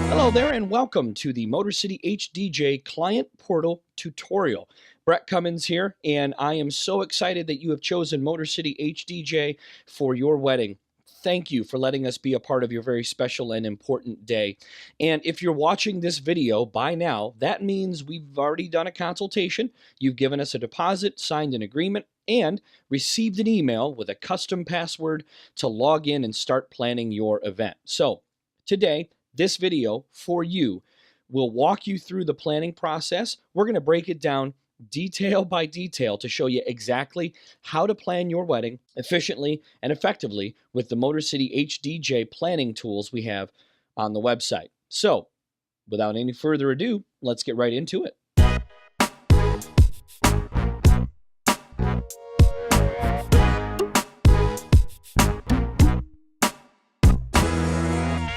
Hello there and welcome to the Motor City HDJ Client Portal Tutorial. Brett Cummins here, and I am so excited that you have chosen Motor City HDJ for your wedding. Thank you for letting us be a part of your very special and important day. And if you're watching this video by now, that means we've already done a consultation, you've given us a deposit, signed an agreement, and received an email with a custom password to log in and start planning your event. So today, this video for you will walk you through the planning process. We're going to break it down detail by detail to show you exactly how to plan your wedding efficiently and effectively with the Motor City HDJ planning tools we have on the website. So, without any further ado, let's get right into it.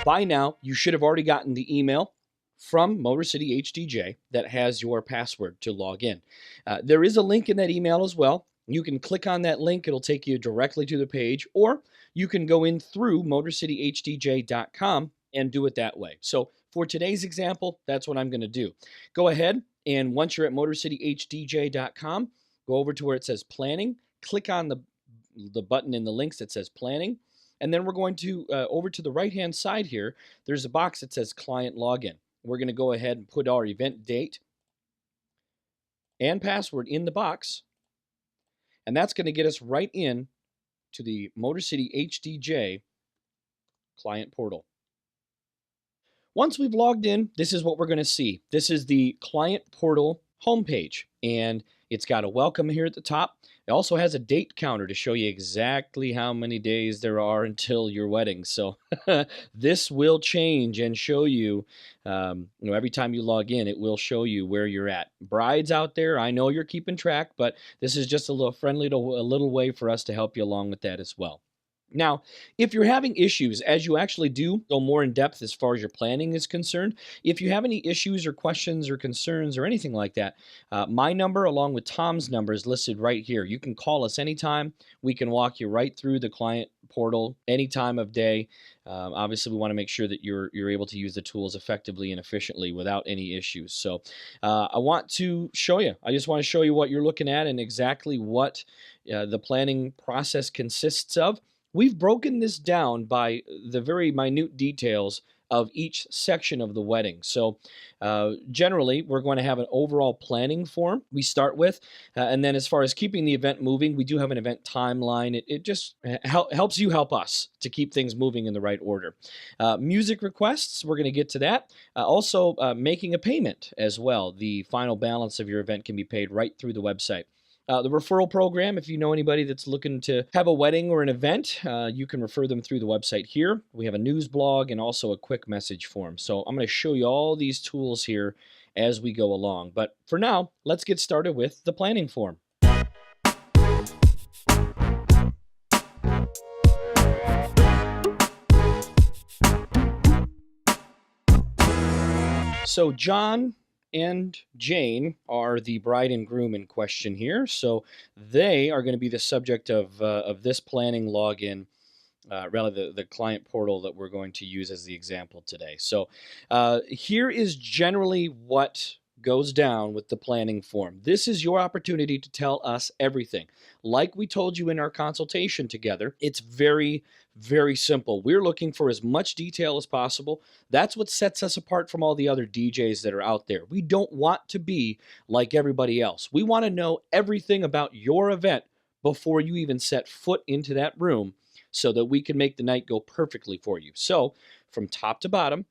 By now, you should have already gotten the email from Motor City HDJ that has your password to log in. There is a link in that email as well. You can click on that link. It'll take you directly to the page, or you can go in through motorcityhdj.com and do it that way. So for today's example, that's what I'm going to do. Go ahead, and once you're at motorcityhdj.com, go over to where it says planning, click on the button in the links that says planning, and then we're going to, over to the right-hand side here, there's a box that says Client Login. We're going to go ahead and put our event date and password in the box, and that's going to get us right in to the Motor City HDJ Client Portal. Once we've logged in, this is what we're going to see. This is the Client Portal homepage, and it's got a welcome here at the top. It also has a date counter to show you exactly how many days there are until your wedding. So this will change and show you, every time you log in, it will show you where you're at. Brides out there, I know you're keeping track, but this is just a little way for us to help you along with that as well. Now, if you're having issues, as you actually do go more in depth as far as your planning is concerned, if you have any issues or questions or concerns or anything like that, my number along with Tom's number is listed right here. You can call us anytime. We can walk you right through the client portal any time of day. Obviously, we want to make sure that you're able to use the tools effectively and efficiently without any issues. So I want to show you. I just want to show you what you're looking at and exactly what the planning process consists of. We've broken this down by the very minute details of each section of the wedding. So generally, we're going to have an overall planning form we start with. And then as far as keeping the event moving, we do have an event timeline. It just helps you help us to keep things moving in the right order. Music requests, we're going to get to that. Also, making a payment as well. The final balance of your event can be paid right through the website. The referral program, if you know anybody that's looking to have a wedding or an event, you can refer them through the website here. We have a news blog and also a quick message form. So I'm going to show you all these tools here as we go along. But for now, let's get started with the planning form. So John and Jane are the bride and groom in question here. So they are going to be the subject of this planning login, rather the client portal that we're going to use as the example today. So here is generally what goes down with the planning form. This is your opportunity to tell us everything. Like we told you in our consultation together, it's very, very simple. We're looking for as much detail as possible. That's what sets us apart from all the other DJs that are out there. We don't want to be like everybody else. We want to know everything about your event before you even set foot into that room so that we can make the night go perfectly for you. So from top to bottom,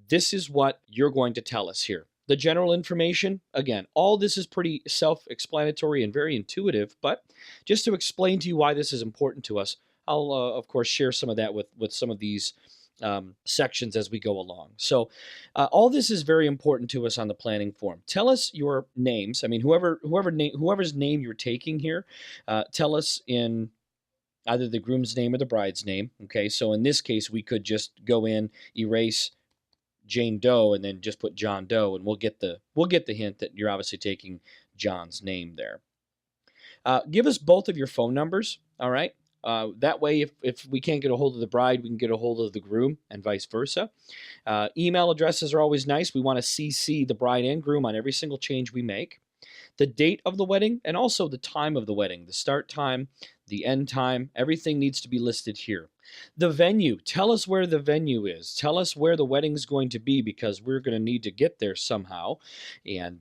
this is what you're going to tell us here. The general information, again, all this is pretty self-explanatory and very intuitive, but just to explain to you why this is important to us, I'll, of course, share some of that with some of these sections as we go along. So all this is very important to us on the planning form. Tell us your names. I mean, whoever's name you're taking here, tell us in either the groom's name or the bride's name. Okay, so in this case, we could just go in, erase Jane Doe, and then just put John Doe, and we'll get the hint that you're obviously taking John's name there. Give us both of your phone numbers, all right? That way, if we can't get a hold of the bride, we can get a hold of the groom and vice versa. Email addresses are always nice. We want to CC the bride and groom on every single change we make, the date of the wedding, and also the time of the wedding, the start time, the end time. Everything needs to be listed here. The venue, tell us where the venue is. Tell us where the wedding's going to be, because we're going to need to get there somehow. And,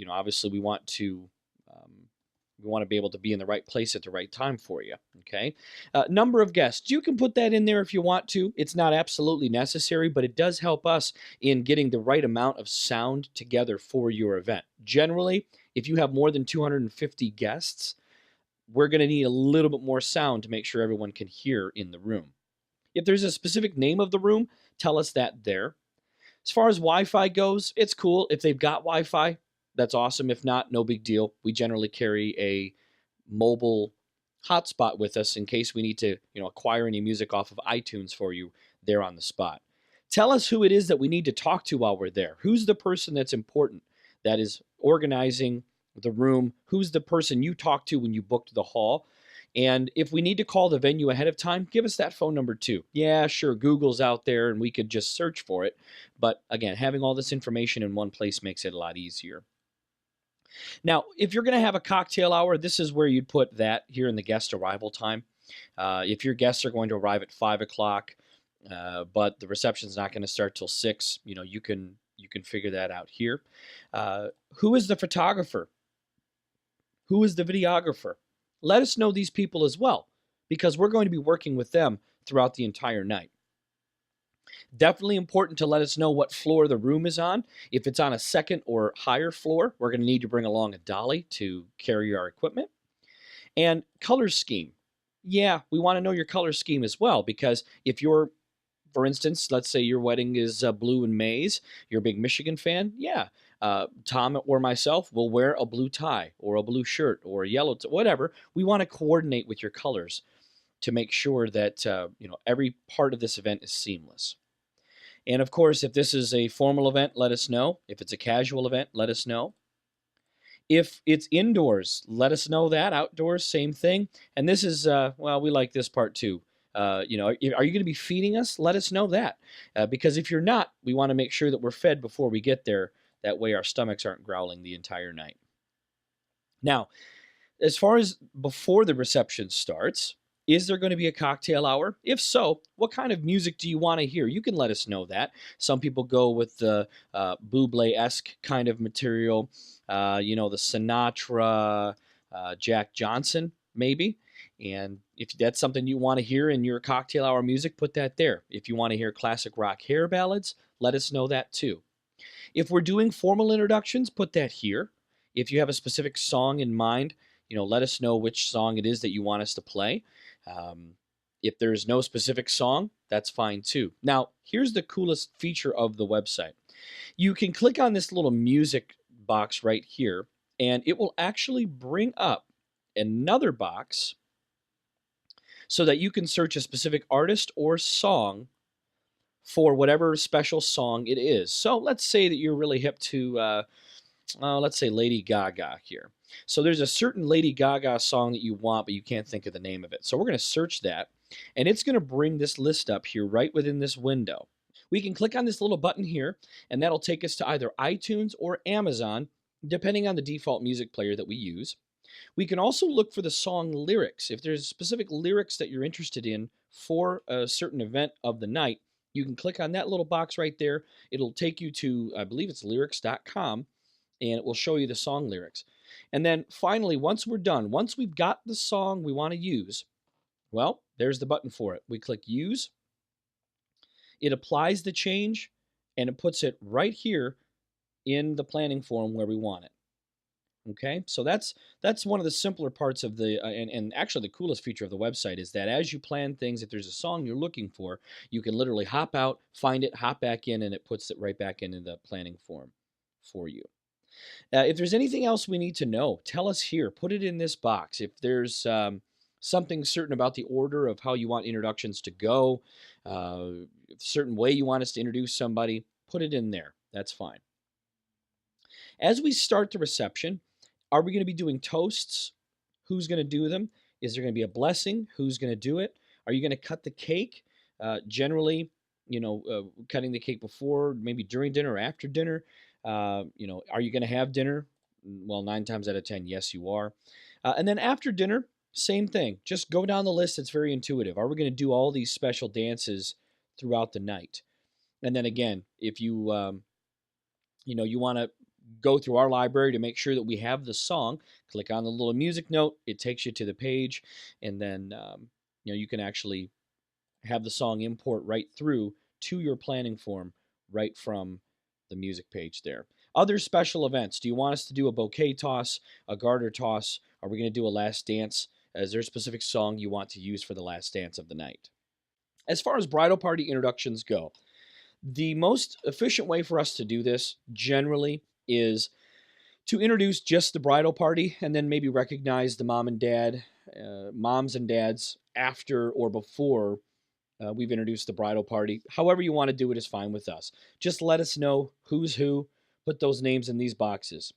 obviously um, we want to be able to be in the right place at the right time for you. Okay. Number of guests. You can put that in there if you want to. It's not absolutely necessary, but it does help us in getting the right amount of sound together for your event. Generally, if you have more than 250 guests, we're going to need a little bit more sound to make sure everyone can hear in the room. If there's a specific name of the room, tell us that there. As far as Wi-Fi goes, it's cool. If they've got Wi-Fi, that's awesome. If not, no big deal. We generally carry a mobile hotspot with us in case we need to, acquire any music off of iTunes for you there on the spot. Tell us who it is that we need to talk to while we're there. Who's the person that's important that is organizing the room? Who's the person you talked to when you booked the hall? And if we need to call the venue ahead of time, give us that phone number too. Yeah, sure, Google's out there and we could just search for it. But again, having all this information in one place makes it a lot easier. Now, if you're going to have a cocktail hour, this is where you'd put that here in the guest arrival time. If your guests are going to arrive at 5 o'clock, but the reception's not going to start till 6, you can figure that out here. Who is the photographer? Who is the videographer? Let us know these people as well, because we're going to be working with them throughout the entire night. Definitely important to let us know what floor the room is on. If it's on a second or higher floor, we're going to need to bring along a dolly to carry our equipment. And color scheme. Yeah, we want to know your color scheme as well, because if you're, for instance, let's say your wedding is blue and maize, you're a big Michigan fan, yeah. Tom or myself will wear a blue tie or a blue shirt or a yellow, whatever. We want to coordinate with your colors to make sure that every part of this event is seamless. And of course, if this is a formal event, let us know. If it's a casual event, let us know. If it's indoors, let us know that. Outdoors, same thing. And this is, we like this part too. Are you going to be feeding us? Let us know that. Because if you're not, we want to make sure that we're fed before we get there. That way our stomachs aren't growling the entire night. Now, as far as before the reception starts, is there going to be a cocktail hour? If so, what kind of music do you want to hear? You can let us know that. Some people go with the Bublé-esque kind of material, the Sinatra, Jack Johnson, maybe. And if that's something you want to hear in your cocktail hour music, put that there. If you want to hear classic rock hair ballads, let us know that too. If we're doing formal introductions, put that here. If you have a specific song in mind, let us know which song it is that you want us to play. If there's no specific song, that's fine too. Now, here's the coolest feature of the website. You can click on this little music box right here, and it will actually bring up another box so that you can search a specific artist or song for whatever special song it is. So let's say that you're really hip to, let's say Lady Gaga here. So there's a certain Lady Gaga song that you want, but you can't think of the name of it. So we're going to search that, and it's going to bring this list up here right within this window. We can click on this little button here, and that'll take us to either iTunes or Amazon, depending on the default music player that we use. We can also look for the song lyrics. If there's specific lyrics that you're interested in for a certain event of the night, you can click on that little box right there. It'll take you to, I believe it's lyrics.com, and it will show you the song lyrics. And then finally, once we're done, once we've got the song we want to use, well, there's the button for it. We click Use. It applies the change, and it puts it right here in the planning form where we want it. Okay, so that's one of the simpler parts of the, and actually the coolest feature of the website is that as you plan things, if there's a song you're looking for, you can literally hop out, find it, hop back in, and it puts it right back into the planning form for you. If there's anything else we need to know, tell us here. Put it in this box. If there's something certain about the order of how you want introductions to go, a certain way you want us to introduce somebody, put it in there. That's fine. As we start the reception, are we going to be doing toasts? who's going to do them? Is there going to be a blessing? Who's going to do it? Are you going to cut the cake? Generally, cutting the cake before, maybe during dinner or after dinner. Are you going to have dinner? Well, 9 times out of 10, yes, you are. And then after dinner, same thing. Just go down the list. It's very intuitive. Are we going to do all these special dances throughout the night? And then again, if you want to go through our library to make sure that we have the song, click on the little music note. It takes you to the page, and then you can actually have the song import right through to your planning form right from the music page there. Other special events. Do you want us to do a bouquet toss, a garter toss? Are we going to do a last dance? Is there a specific song you want to use for the last dance of the night? As far as bridal party introductions go, the most efficient way for us to do this generally is to introduce just the bridal party and then maybe recognize the moms and dads after or before we've introduced the bridal party. However you want to do it is fine with us. Just let us know who's who. Put those names in these boxes.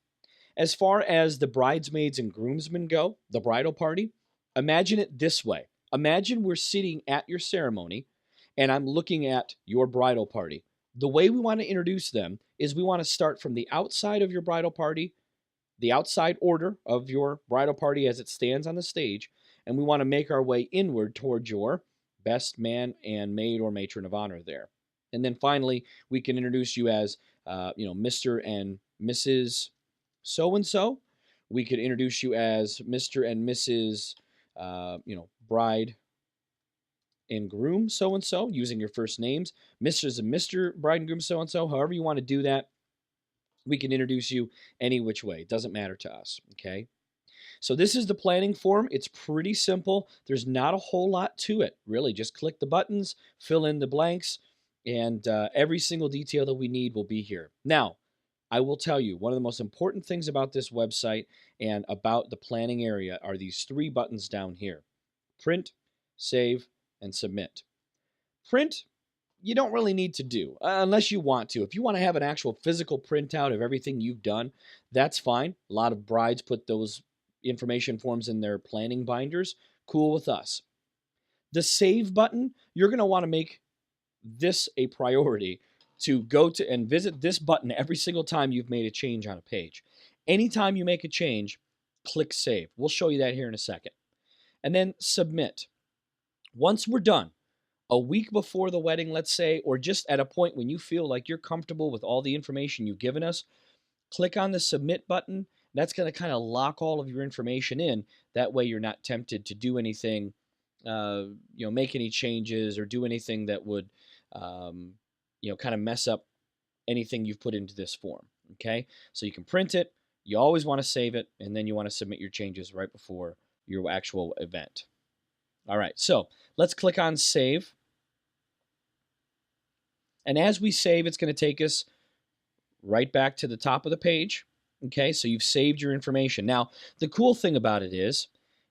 As far as the bridesmaids and groomsmen go, the bridal party, imagine it this way. Imagine we're sitting at your ceremony and I'm looking at your bridal party. The way we want to introduce them is we want to start from the outside of your bridal party, the outside order of your bridal party as it stands on the stage, and we want to make our way inward towards your best man and maid or matron of honor there. And then finally, we can introduce you as, Mr. and Mrs. So-and-so. We could introduce you as Mr. and Mrs., bride and groom so-and-so, using your first names. Mrs. and Mr. bride and groom so-and-so. However you want to do that, we can introduce you any which way. It doesn't matter to us, okay? So this is the planning form. It's pretty simple. There's not a whole lot to it, really. Just click the buttons, fill in the blanks, and every single detail that we need will be here. Now, I will tell you, one of the most important things about this website and about the planning area are these 3 buttons down here. Print, save, and submit. Print, you don't really need to do, unless you want to. If you want to have an actual physical printout of everything you've done, that's fine. A lot of brides put those information forms in their planning binders. Cool with us. The save button, you're going to want to make this a priority to go to and visit this button every single time you've made a change on a page. Anytime you make a change, click save. We'll show you that here in a second. And then submit. Once we're done, a week before the wedding, let's say, or just at a point when you feel like you're comfortable with all the information you've given us, click on the submit button. That's going to kind of lock all of your information in. That way you're not tempted to do anything, make any changes or do anything that would, kind of mess up anything you've put into this form, okay? So you can print it. You always want to save it, and then you want to submit your changes right before your actual event. All right, so let's click on save. And as we save, it's going to take us right back to the top of the page. Okay, so you've saved your information. Now, the cool thing about it is,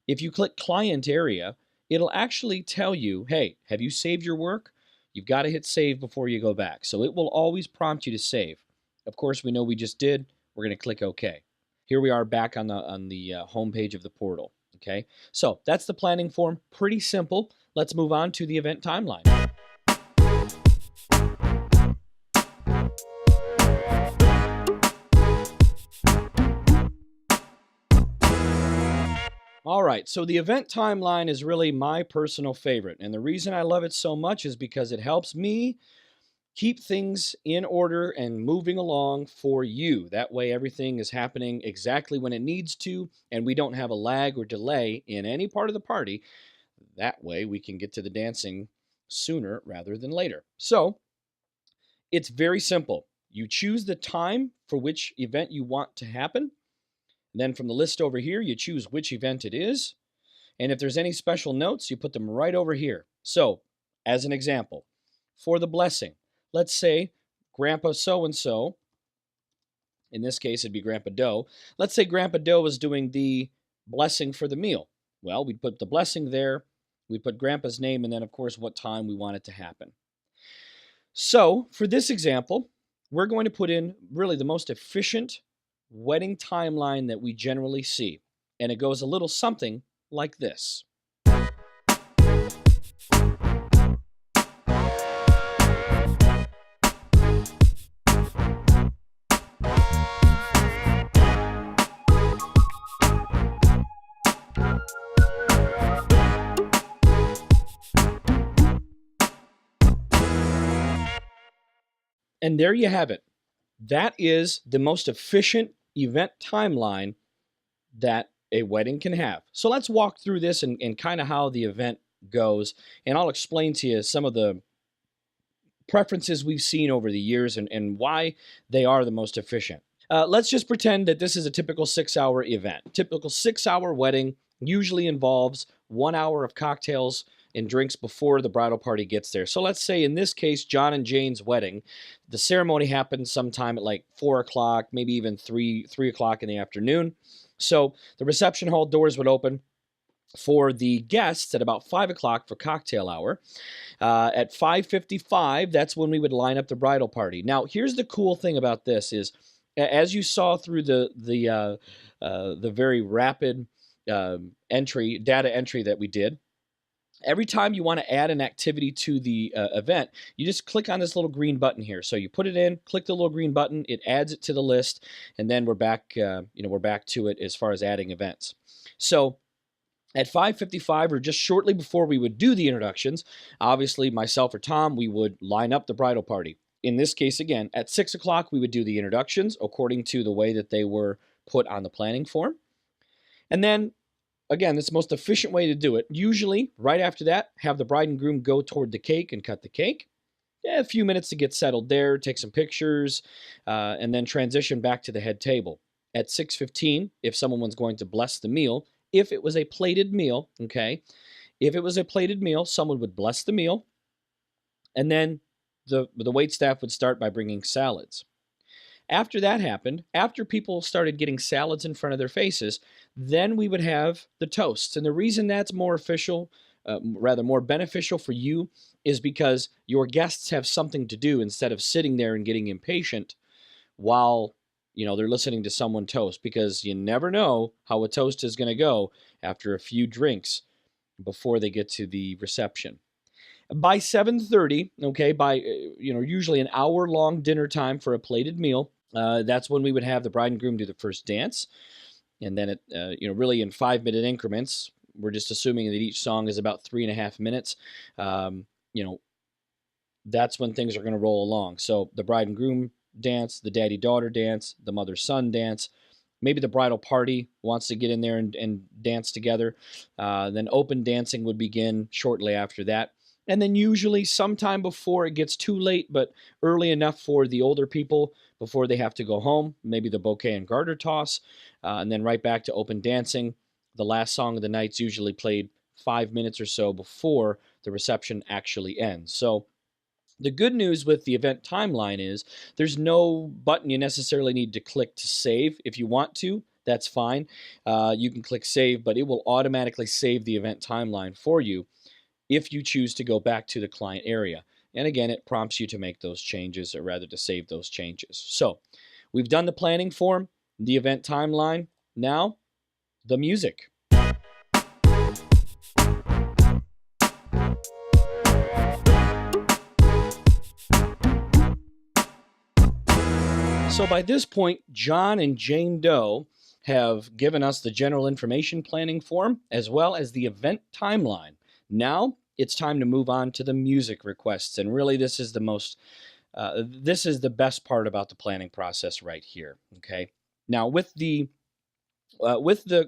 if you click Client Area, it'll actually tell you, hey, have you saved your work? You've got to hit save before you go back. So it will always prompt you to save. Of course, we know we just did. We're going to click OK. Here we are back on the home page of the portal. Okay, so that's the planning form. Pretty simple. Let's move on to the event timeline. All right, so the event timeline is really my personal favorite, and the reason I love it so much is because it helps me keep things in order and moving along for you. That way everything is happening exactly when it needs to, and we don't have a lag or delay in any part of the party. That way we can get to the dancing sooner rather than later. So it's very simple. You choose the time for which event you want to happen. Then from the list over here, you choose which event it is. And if there's any special notes, you put them right over here. So, as an example, for the blessing, let's say Grandpa so-and-so, in this case it'd be Grandpa Doe. Let's say Grandpa Doe was doing the blessing for the meal. Well, we'd put the blessing there, we'd put Grandpa's name, and then of course what time we want it to happen. So, for this example, we're going to put in really the most efficient wedding timeline that we generally see. And it goes a little something like this. And there you have it. That is the most efficient event timeline that a wedding can have. So let's walk through this and kind of how the event goes. And I'll explain to you some of the preferences we've seen over the years and why they are the most efficient. Let's just pretend that this is a typical 6-hour event. Typical 6-hour wedding usually involves 1 hour of cocktails and drinks before the bridal party gets there. So let's say in this case, John and Jane's wedding, the ceremony happens sometime at like 4 o'clock, maybe even 3 o'clock in the afternoon. So the reception hall doors would open for the guests at about 5 o'clock for cocktail hour. At 5:55, that's when we would line up the bridal party. Now, here's the cool thing about this is, as you saw through the very rapid data entry that we did, every time you want to add an activity to the event, you just click on this little green button here. So you put it in, click the little green button, it adds it to the list, and then we're back. We're back to it as far as adding events. So at 5:55, or just shortly before we would do the introductions, obviously myself or Tom, we would line up the bridal party. In this case, again, at 6 o'clock, we would do the introductions according to the way that they were put on the planning form. And then, again, it's the most efficient way to do it. Usually, right after that, have the bride and groom go toward the cake and cut the cake. A few minutes to get settled there, take some pictures, and then transition back to the head table. At 6:15, if someone was going to bless the meal, if it was a plated meal, okay, if it was a plated meal, someone would bless the meal, and then the waitstaff would start by bringing salads. After that happened, after people started getting salads in front of their faces, then we would have the toasts. And the reason that's more more beneficial for you is because your guests have something to do instead of sitting there and getting impatient while they're listening to someone toast, because you never know how a toast is going to go after a few drinks before they get to the reception. By 7:30, okay, by usually an hour-long dinner time for a plated meal, that's when we would have the bride and groom do the first dance, and then really in 5-minute increments. We're just assuming that each song is about 3.5 minutes. That's when things are going to roll along. So the bride and groom dance, the daddy-daughter dance, the mother-son dance. Maybe the bridal party wants to get in there and dance together. Then open dancing would begin shortly after that. And then usually sometime before it gets too late, but early enough for the older people before they have to go home, maybe the bouquet and garter toss, and then right back to open dancing. The last song of the night's usually played 5 minutes or so before the reception actually ends. So the good news with the event timeline is there's no button you necessarily need to click to save. If you want to, that's fine. You can click save, but it will automatically save the event timeline for you if you choose to go back to the client area. And again, it prompts you to make those changes, or rather to save those changes. So we've done the planning form, the event timeline. Now, the music. So by this point, John and Jane Doe have given us the general information planning form as well as the event timeline. Now it's time to move on to the music requests, and really this is the best part about the planning process right here. Okay. Now with the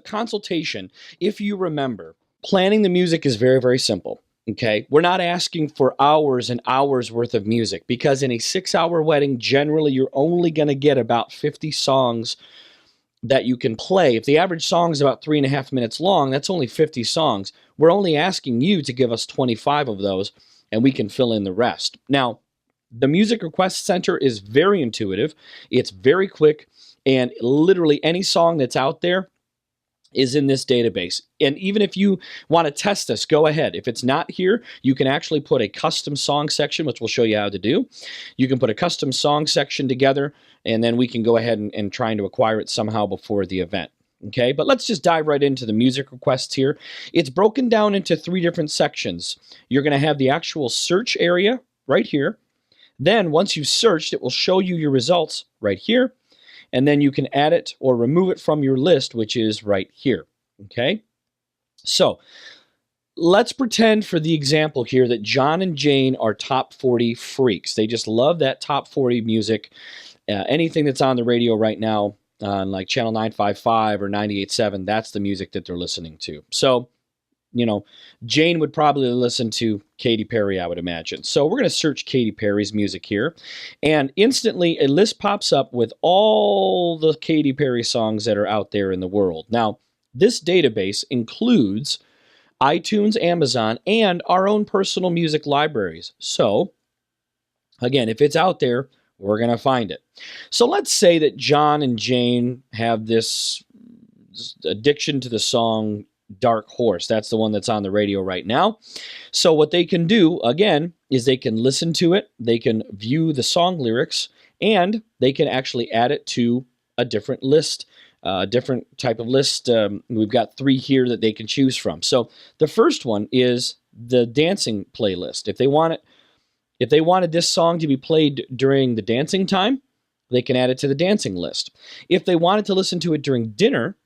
consultation, if you remember, planning the music is very, very simple. Okay, we're not asking for hours and hours worth of music, because in a 6-hour wedding, generally you're only going to get about 50 songs that you can play. If the average song is about 3.5 minutes long, that's only 50 songs. We're only asking you to give us 25 of those, and we can fill in the rest. Now, the Music Request Center is very intuitive. It's very quick, and literally any song that's out there is in this database. And even if you want to test this, go ahead. If it's not here, you can actually put a custom song section, which we'll show you how to do. You can put a custom song section together, and then we can go ahead and try to acquire it somehow before the event. Okay, but let's just dive right into the music requests here. It's broken down into 3 different sections. You're going to have the actual search area right here. Then once you've searched, it will show you your results right here. And then you can add it or remove it from your list, which is right here. Okay, so let's pretend for the example here that John and Jane are top 40 freaks. They just love that top 40 music. Anything that's on the radio right now on like channel 955 or 98.7, that's the music that they're listening to. So, you know, Jane would probably listen to Katy Perry, I would imagine. So we're going to search Katy Perry's music here. And instantly a list pops up with all the Katy Perry songs that are out there in the world. Now, this database includes iTunes, Amazon, and our own personal music libraries. So, again, if it's out there, we're going to find it. So let's say that John and Jane have this addiction to the song Dark Horse. That's the one that's on the radio right now. So what they can do, again, is they can listen to it, they can view the song lyrics, and they can actually add it to a different list, a different type of list. We've got 3 here that they can choose from. So the first one is the dancing playlist. If they wanted this song to be played during the dancing time, they can add it to the dancing list. If they wanted to listen to it during dinner,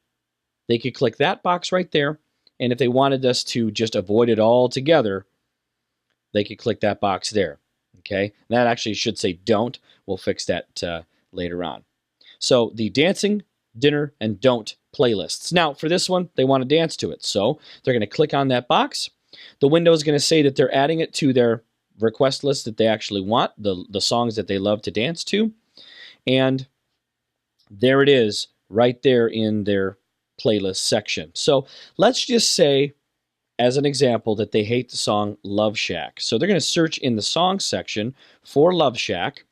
they could click that box right there. And if they wanted us to just avoid it altogether, they could click that box there. Okay, that actually should say don't. We'll fix that later on. So the dancing, dinner, and don't playlists. Now, for this one, they want to dance to it. So they're going to click on that box. The window is going to say that they're adding it to their request list that they actually want, the songs that they love to dance to. And there it is right there in their playlist section. So let's just say, as an example, that they hate the song Love Shack. So they're going to search in the song section for Love Shack.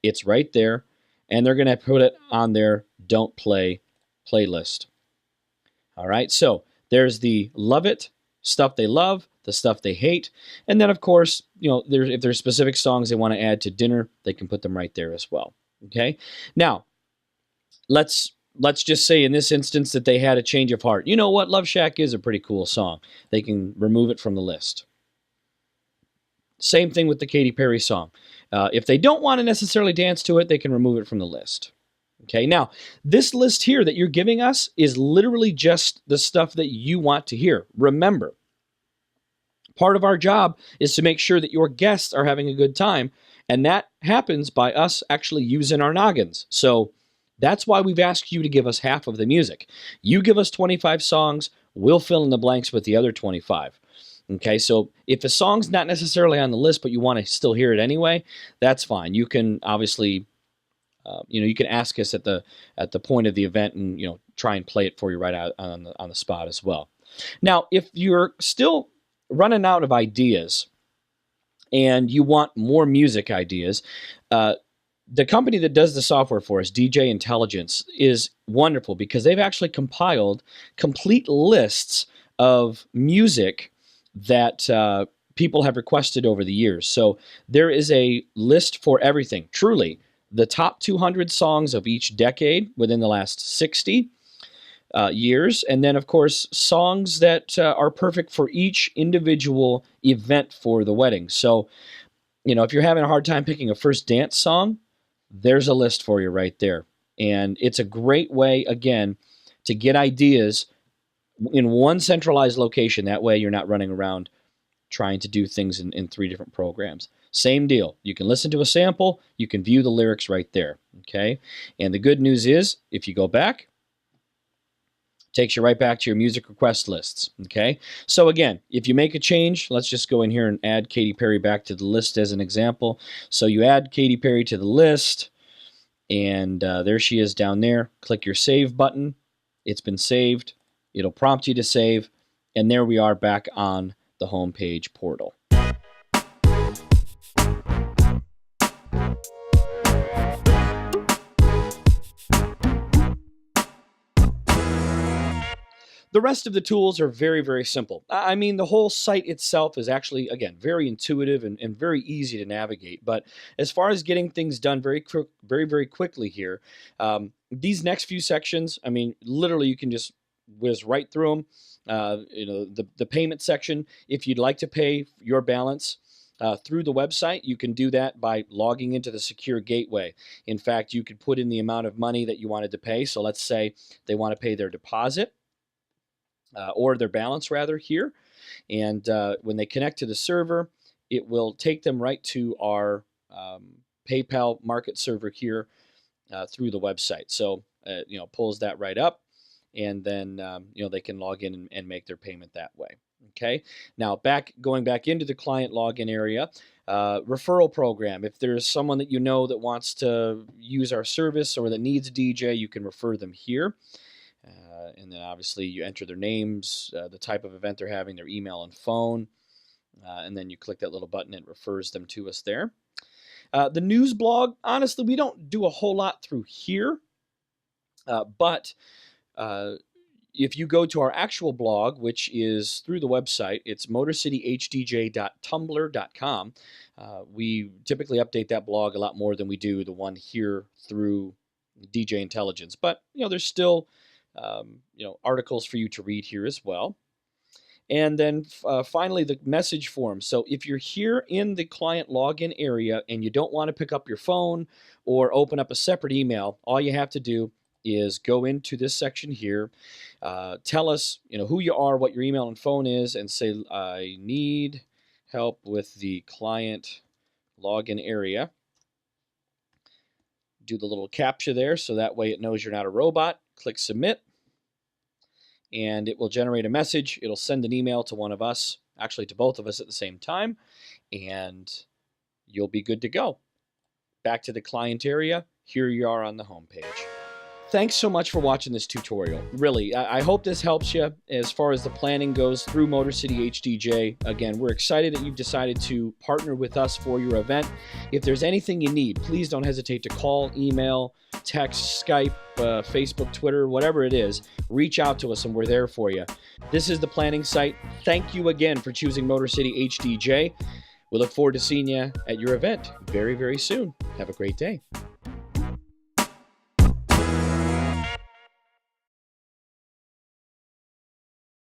It's right there. And they're going to put it on their Don't Play playlist. All right, so there's the love it, stuff they love, the stuff they hate. And then, of course, you know, if there's specific songs they want to add to dinner, they can put them right there as well. Okay, now let's just say in this instance that they had a change of heart. You know what? Love Shack is a pretty cool song. They can remove it from the list. Same thing with the Katy Perry song. If they don't want to necessarily dance to it, they can remove it from the list. Okay, now, this list here that you're giving us is literally just the stuff that you want to hear. Remember, part of our job is to make sure that your guests are having a good time, and that happens by us actually using our noggins. So that's why we've asked you to give us half of the music. You give us 25 songs, we'll fill in the blanks with the other 25. Okay, so if a song's not necessarily on the list, but you want to still hear it anyway, that's fine. You can obviously, you can ask us at the point of the event, and try and play it for you right out on the spot as well. Now, if you're still running out of ideas and you want more music ideas, the company that does the software for us, DJ Intelligence, is wonderful because they've actually compiled complete lists of music that people have requested over the years. So there is a list for everything. Truly, the top 200 songs of each decade within the last 60 years. And then, of course, songs that are perfect for each individual event for the wedding. So, if you're having a hard time picking a first dance song, there's a list for you right there. And it's a great way, again, to get ideas in one centralized location. That way you're not running around trying to do things in 3 different programs. Same deal. You can listen to a sample. You can view the lyrics right there. Okay? And the good news is, if you go back, it takes you right back to your music request lists. Okay? So again, if you make a change, let's just go in here and add Katy Perry back to the list as an example. So you add Katy Perry to the list, and there she is down there. Click your save button. It's been saved. It'll prompt you to save, and there we are back on the homepage portal. The rest of the tools are very, very simple. I mean, the whole site itself is actually, again, very intuitive and very easy to navigate. But as far as getting things done very, very quickly here, These next few sections, I mean, literally you can just whiz right through them. The payment section, if you'd like to pay your balance through the website, you can do that by logging into the secure gateway. In fact, you could put in the amount of money that you wanted to pay. So let's say they want to pay their deposit or their balance rather here. And when they connect to the server, it will take them right to our PayPal market server here through the website. So, pulls that right up, and then, they can log in and make their payment that way. Okay. Now, going back into the client login area, referral program. If there's someone that you know that wants to use our service or that needs a DJ, you can refer them here. And then obviously you enter their names, the type of event they're having, their email and phone, and then you click that little button, it refers them to us there. The news blog, honestly, we don't do a whole lot through here, but if you go to our actual blog, which is through the website, it's motorcityhdj.tumblr.com. We typically update that blog a lot more than we do the one here through DJ Intelligence, but there's still articles for you to read here as well. And then finally, the message form. So if you're here in the client login area and you don't want to pick up your phone or open up a separate email, all you have to do is go into this section here, tell us who you are, what your email and phone is, and say, I need help with the client login area. Do the little CAPTCHA there so that way it knows you're not a robot. Click submit, and it will generate a message. It'll send an email to one of us, actually to both of us at the same time, and you'll be good to go. Back to the client area. Here you are on the home page. Thanks so much for watching this tutorial. Really, I hope this helps you as far as the planning goes through Motor City HDJ. Again, we're excited that you've decided to partner with us for your event. If there's anything you need, please don't hesitate to call, email, text, Skype, Facebook, Twitter, whatever it is. Reach out to us and we're there for you. This is the planning site. Thank you again for choosing Motor City HDJ. We look forward to seeing you at your event very, very soon. Have a great day.